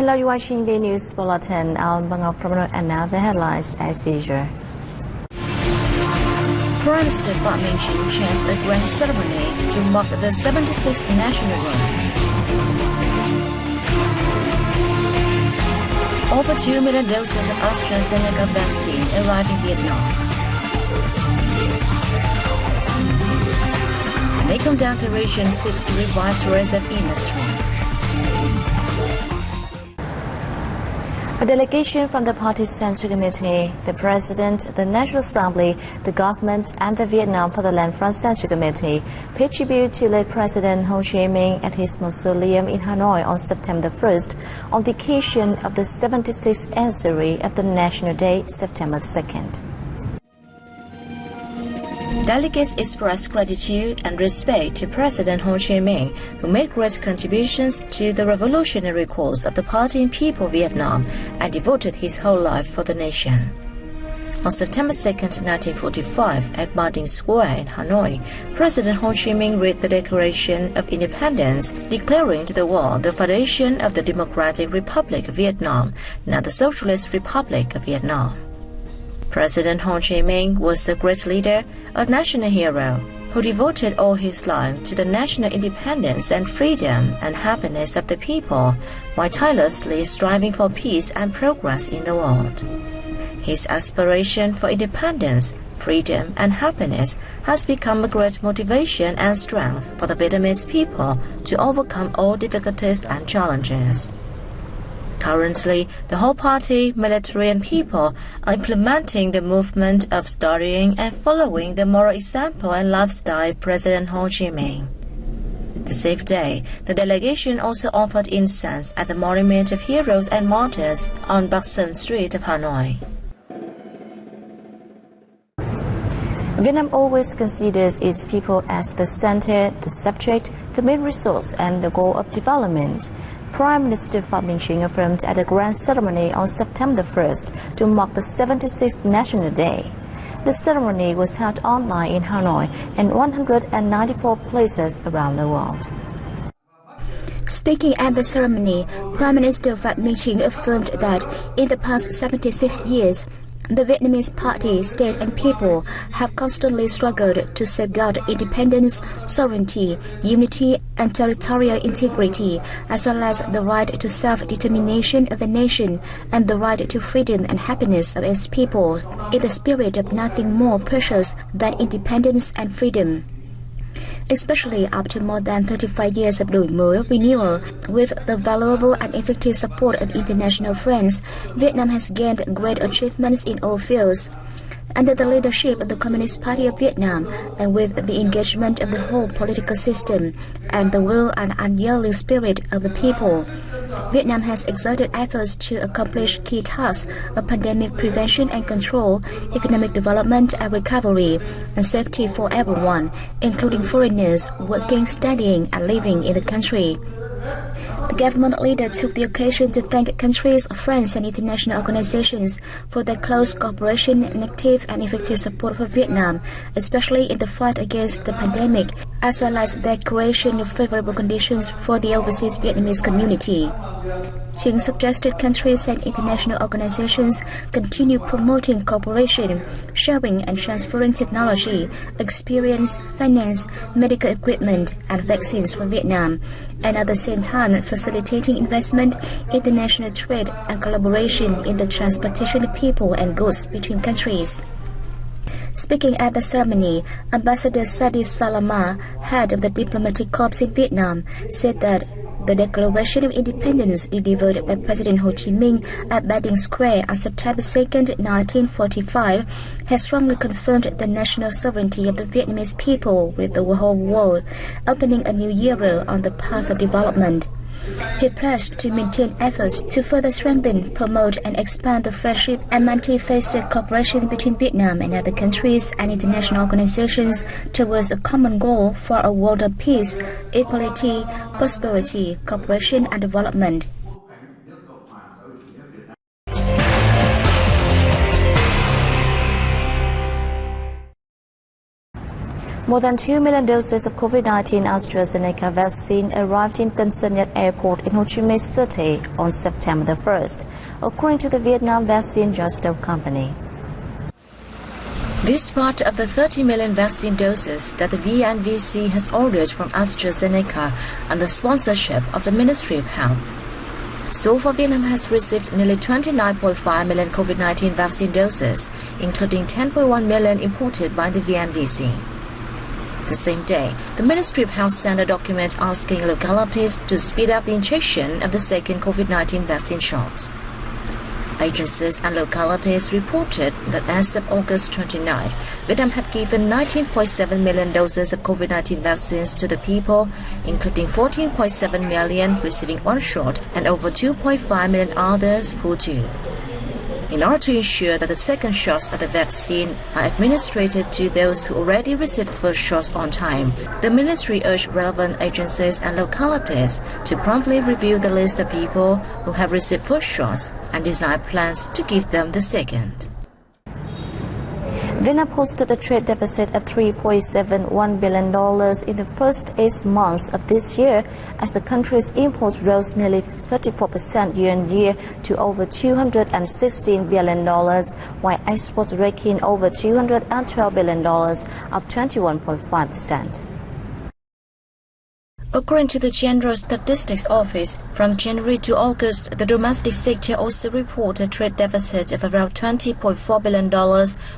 Hello, you're watching the News Bulletin. I'm Bangok from and now the headlines as usual. Prime Minister Phạm Minh Chính chairs a grand ceremony to mark the 76th National Day. Over 2 million doses of AstraZeneca vaccine arrive in Vietnam. The Mekong Delta region seeks to revive tourism industry. A delegation from the party's Central Committee, the President, the National Assembly, the government, and the Vietnam for the Land Front Central Committee paid tribute to late President Ho Chi Minh at his mausoleum in Hanoi on September 1st on the occasion of the 76th anniversary of the National Day, September 2nd. Delegates expressed gratitude and respect to President Ho Chi Minh, who made great contributions to the revolutionary cause of the Party and People of Vietnam and devoted his whole life for the nation. On September 2, 1945, at Ba Dinh Square in Hanoi, President Ho Chi Minh read the Declaration of Independence, declaring to the world the foundation of the Democratic Republic of Vietnam, now the Socialist Republic of Vietnam. President Ho Chi Minh was the great leader, a national hero, who devoted all his life to the national independence and freedom and happiness of the people, while tirelessly striving for peace and progress in the world. His aspiration for independence, freedom, and happiness has become a great motivation and strength for the Vietnamese people to overcome all difficulties and challenges. Currently, the whole party, military and people are implementing the movement of studying and following the moral example and lifestyle of President Ho Chi Minh. The same day, the delegation also offered incense at the Monument of Heroes and Martyrs on Bắc Sơn Street of Hanoi. Vietnam always considers its people as the center, the subject, the main resource, and the goal of development. Prime Minister Phạm Minh Chính affirmed at a grand ceremony on September 1st to mark the 76th National Day. The ceremony was held online in Hanoi and 194 places around the world. Speaking at the ceremony, Prime Minister Phạm Minh Chính affirmed that in the past 76 years, the Vietnamese party, state and people have constantly struggled to safeguard independence, sovereignty, unity and territorial integrity, as well as the right to self-determination of the nation and the right to freedom and happiness of its people, in the spirit of nothing more precious than independence and freedom. Especially after more than 35 years of đổi mới, renewal, with the valuable and effective support of international friends, Vietnam has gained great achievements in all fields. Under the leadership of the Communist Party of Vietnam and with the engagement of the whole political system and the will and unyielding spirit of the people, Vietnam has exerted efforts to accomplish key tasks of pandemic prevention and control, economic development and recovery, and safety for everyone, including foreigners working, studying, and living in the country. The government leader took the occasion to thank countries, friends, and international organizations for their close cooperation and active and effective support for Vietnam, especially in the fight against the pandemic, as well as their creation of favorable conditions for the overseas Vietnamese community. Chính suggested countries and international organizations continue promoting cooperation, sharing and transferring technology, experience, finance, medical equipment, and vaccines for Vietnam, and at the same time facilitating investment, international trade, and collaboration in the transportation of people and goods between countries. Speaking at the ceremony, Ambassador Sadi Salama, head of the diplomatic corps in Vietnam, said that the Declaration of Independence delivered by President Ho Chi Minh at Ba Dinh Square on September 2, 1945, has strongly confirmed the national sovereignty of the Vietnamese people with the whole world, opening a new era on the path of development. He pledged to maintain efforts to further strengthen, promote, and expand the friendship and multifaceted cooperation between Vietnam and other countries and international organizations towards a common goal for a world of peace, equality, prosperity, cooperation, and development. More than 2 million doses of COVID-19 AstraZeneca vaccine arrived in Tân Sơn Nhất Airport in Ho Chi Minh City on September the 1st, according to the Vietnam Vaccine Justo Company. This is part of the 30 million vaccine doses that the VNVC has ordered from AstraZeneca under sponsorship of the Ministry of Health. So far, Vietnam has received nearly 29.5 million COVID-19 vaccine doses, including 10.1 million imported by the VNVC. The same day, the Ministry of Health sent a document asking localities to speed up the injection of the second COVID-19 vaccine shots. Agencies and localities reported that as of August 29th, Vietnam had given 19.7 million doses of COVID-19 vaccines to the people, including 14.7 million receiving one shot and over 2.5 million others for two. In order to ensure that the second shots of the vaccine are administered to those who already received first shots on time, the ministry urged relevant agencies and localities to promptly review the list of people who have received first shots and design plans to give them the second. Vietnam posted a trade deficit of $3.71 billion in the first 8 months of this year as the country's imports rose nearly 34% year-on-year to over $216 billion, while exports raked in over $212 billion, up 21.5%. According to the General Statistics Office, from January to August, the domestic sector also reported a trade deficit of around $20.4 billion,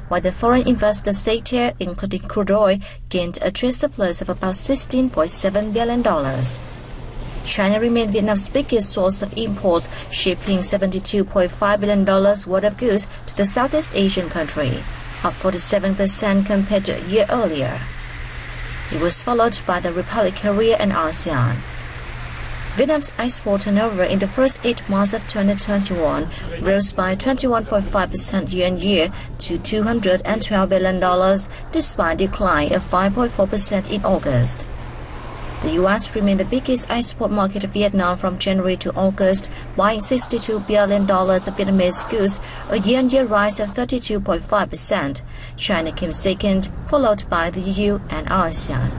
while the foreign investor sector, including crude oil, gained a trade surplus of about $16.7 billion. China remained Vietnam's biggest source of imports, shipping $72.5 billion worth of goods to the Southeast Asian country, up 47% compared to a year earlier. It was followed by the Republic of Korea and ASEAN. Vietnam's export turnover in the first 8 months of 2021 rose by 21.5% year-on-year to $212 billion, despite a decline of 5.4% in August. The U.S. remained the biggest export market of Vietnam from January to August, buying $62 billion of Vietnamese goods, a year-on-year rise of 32.5%. China came second, followed by the EU and ASEAN.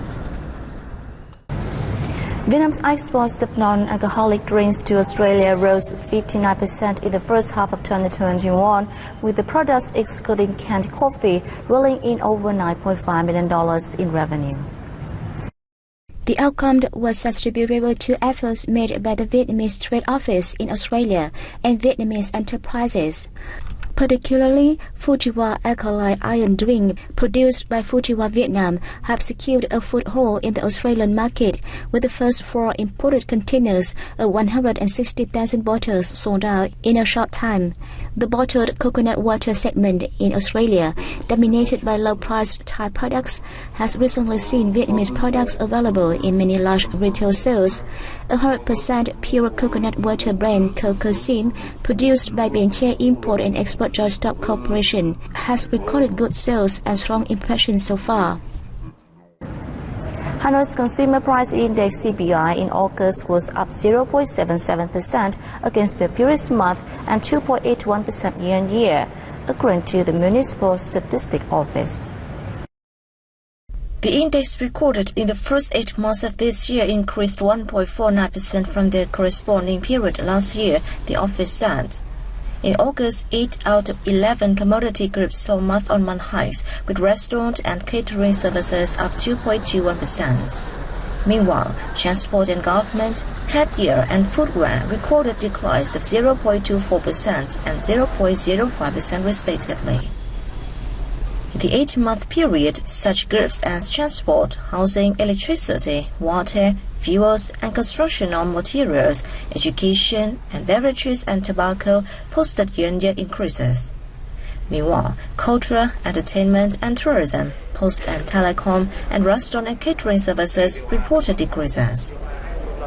Vietnam's exports of non-alcoholic drinks to Australia rose 59% in the first half of 2021, with the products excluding canned coffee rolling in over $9.5 million in revenue. The outcome was attributable to efforts made by the Vietnamese Trade Office in Australia and Vietnamese enterprises. Particularly, Fujiwa alkaline iron drink produced by Fujiwa Vietnam have secured a foothold in the Australian market, with the first 4 imported containers of 160,000 bottles sold out in a short time. The bottled coconut water segment in Australia, dominated by low-priced Thai products, has recently seen Vietnamese products available in many large retail stores. 100% pure coconut water brand Coco Sin, produced by Bến Tre Import and Export Joint Stock Corporation, has recorded good sales and strong impressions so far. Hanoi's Consumer Price Index (CPI) in August was up 0.77% against the previous month and 2.81% year-on-year, according to the Municipal Statistics Office. The index recorded in the first 8 months of this year increased 1.49% from the corresponding period last year, the office said. In August, 8 out of 11 commodity groups saw month-on-month hikes, with restaurant and catering services up 2.21%. Meanwhile, transport and government, headgear and footwear recorded declines of 0.24% and 0.05% respectively. In the 8-month period, such groups as transport, housing, electricity, water, fuels and constructional materials, education, and beverages and tobacco posted year-on-year increases. Meanwhile, culture, entertainment and tourism, post and telecom, and restaurant and catering services reported decreases.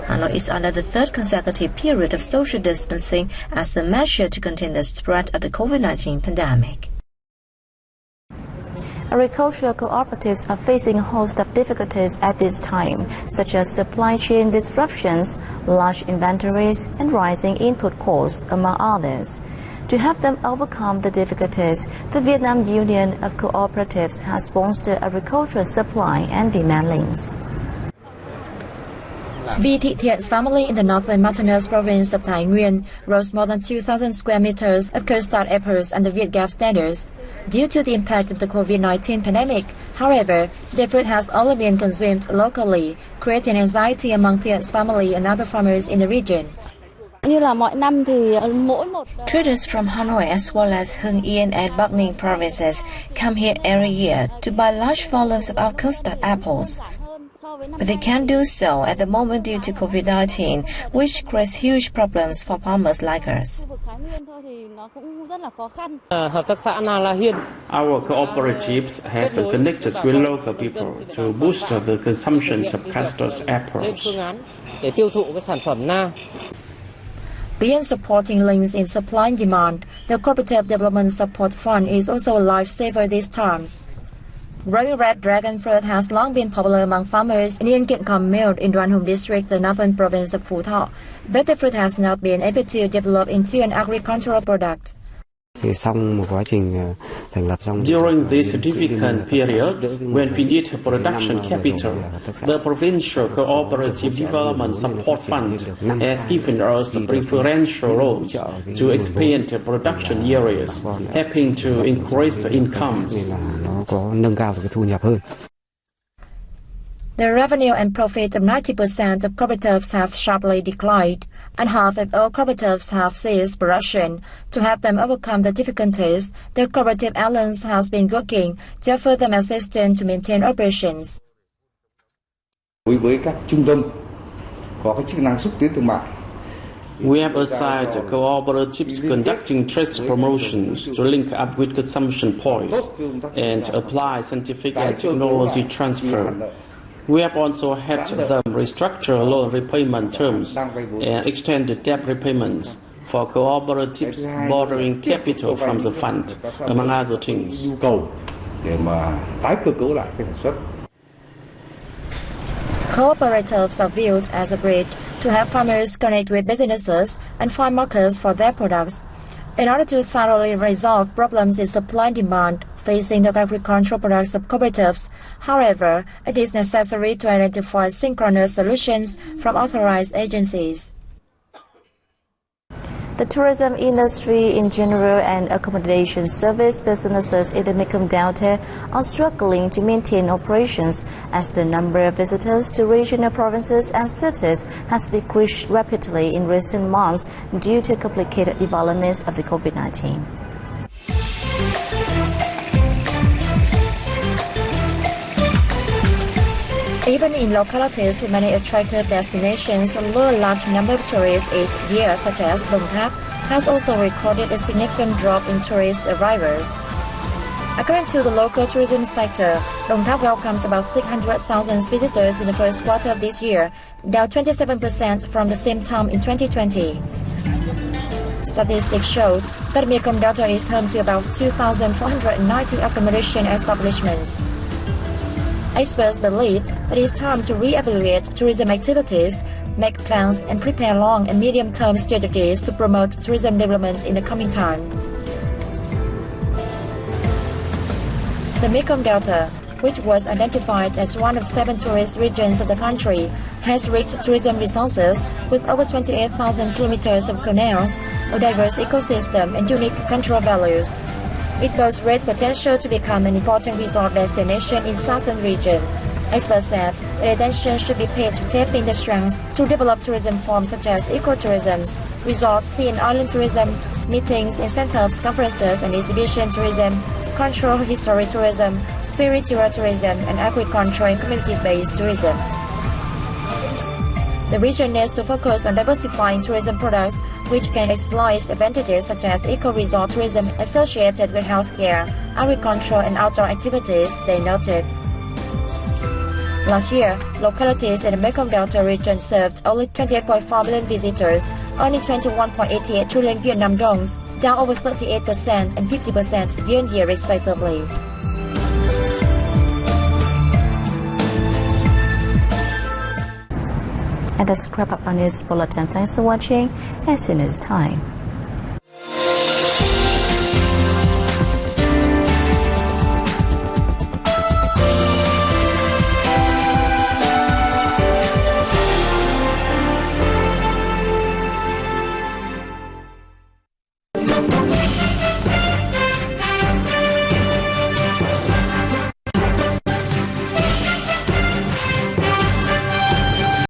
Hanoi is under the 3rd consecutive period of social distancing as a measure to contain the spread of the COVID-19 pandemic. Agricultural cooperatives are facing a host of difficulties at this time, such as supply chain disruptions, large inventories, and rising input costs, among others. To help them overcome the difficulties, the Vietnam Union of Cooperatives has sponsored agricultural supply and demand links. The TTX family in the northern mountainous province of Thái Nguyên grows more than 2,000 square meters of custard apples under Vietgap standards. Due to the impact of the COVID-19 pandemic, however, their fruit has only been consumed locally, creating anxiety among TTX family and other farmers in the region. Traders from Hanoi as well as Hưng Yên and Bắc Ninh provinces come here every year to buy large volumes of our custard apples. But they can't do so at the moment due to COVID-19, which creates huge problems for farmers like us. Our cooperatives has connected with local people to boost the consumption of custard apples. Beyond supporting links in supply and demand, the Cooperative Development Support Fund is also a lifesaver this time. Growing red dragon fruit has long been popular among farmers in Yên Kiện Khăm Mill in Đoan Hùng district, the northern province of Phú Thọ, but the fruit has not been able to develop into an agricultural product. During this difficult period, when we need production capital, the Provincial Cooperative Development Support Fund has given us preferential roles to expand production areas, helping to increase incomes. The revenue and profit of 90% of cooperatives have sharply declined, and half of all cooperatives have ceased production. To help them overcome the difficulties, the Cooperative Alliance has been working to offer them assistance to maintain operations. Đối với các trung tâm có cái chức năng xúc tiến thương mại, we have assigned cooperatives conducting trade promotions to link up with consumption points and apply scientific and technology transfer. We have also helped them restructure loan repayment terms and extend the debt repayments for cooperatives borrowing capital from the fund, among other things. Cooperatives are viewed as a bridge to help farmers connect with businesses and find markets for their products. In order to thoroughly resolve problems in supply and demand facing the agricultural products of cooperatives, however, it is necessary to identify synchronous solutions from authorized agencies. The tourism industry in general and accommodation service businesses in the Mekong Delta are struggling to maintain operations as the number of visitors to regional provinces and cities has decreased rapidly in recent months due to complicated developments of the COVID-19. Even in localities with many attractive destinations, a large number of tourists each year, such as Đồng Tháp, has also recorded a significant drop in tourist arrivals. According to the local tourism sector, Đồng Tháp welcomed about 600,000 visitors in the first quarter of this year, down 27% from the same time in 2020. Statistics showed that Mekong Delta is home to about 2,490 accommodation establishments. Experts believe that it is time to re-evaluate tourism activities, make plans and prepare long and medium-term strategies to promote tourism development in the coming time. The Mekong Delta, which was identified as one of 7 tourist regions of the country, has rich tourism resources with over 28,000 kilometers of canals, a diverse ecosystem and unique cultural values. It boasts great potential to become an important resort destination in southern region. Experts said that attention should be paid to tap in the strengths to develop tourism forms such as ecotourism, resort, sea and island tourism, meetings, incentives, conferences and exhibition tourism, cultural history tourism, spiritual tourism, and agricultural and community-based tourism. The region needs to focus on diversifying tourism products which can exploit advantages such as eco-resort tourism associated with healthcare, agriculture and outdoor activities, they noted. Last year, localities in the Mekong Delta region served only 28.4 million visitors, earning 21.88 trillion Vietnam dongs, down over 38% and 50% year-on-year respectively. And that's wrap up our news bulletin. Thanks for watching. As soon as time. Việt.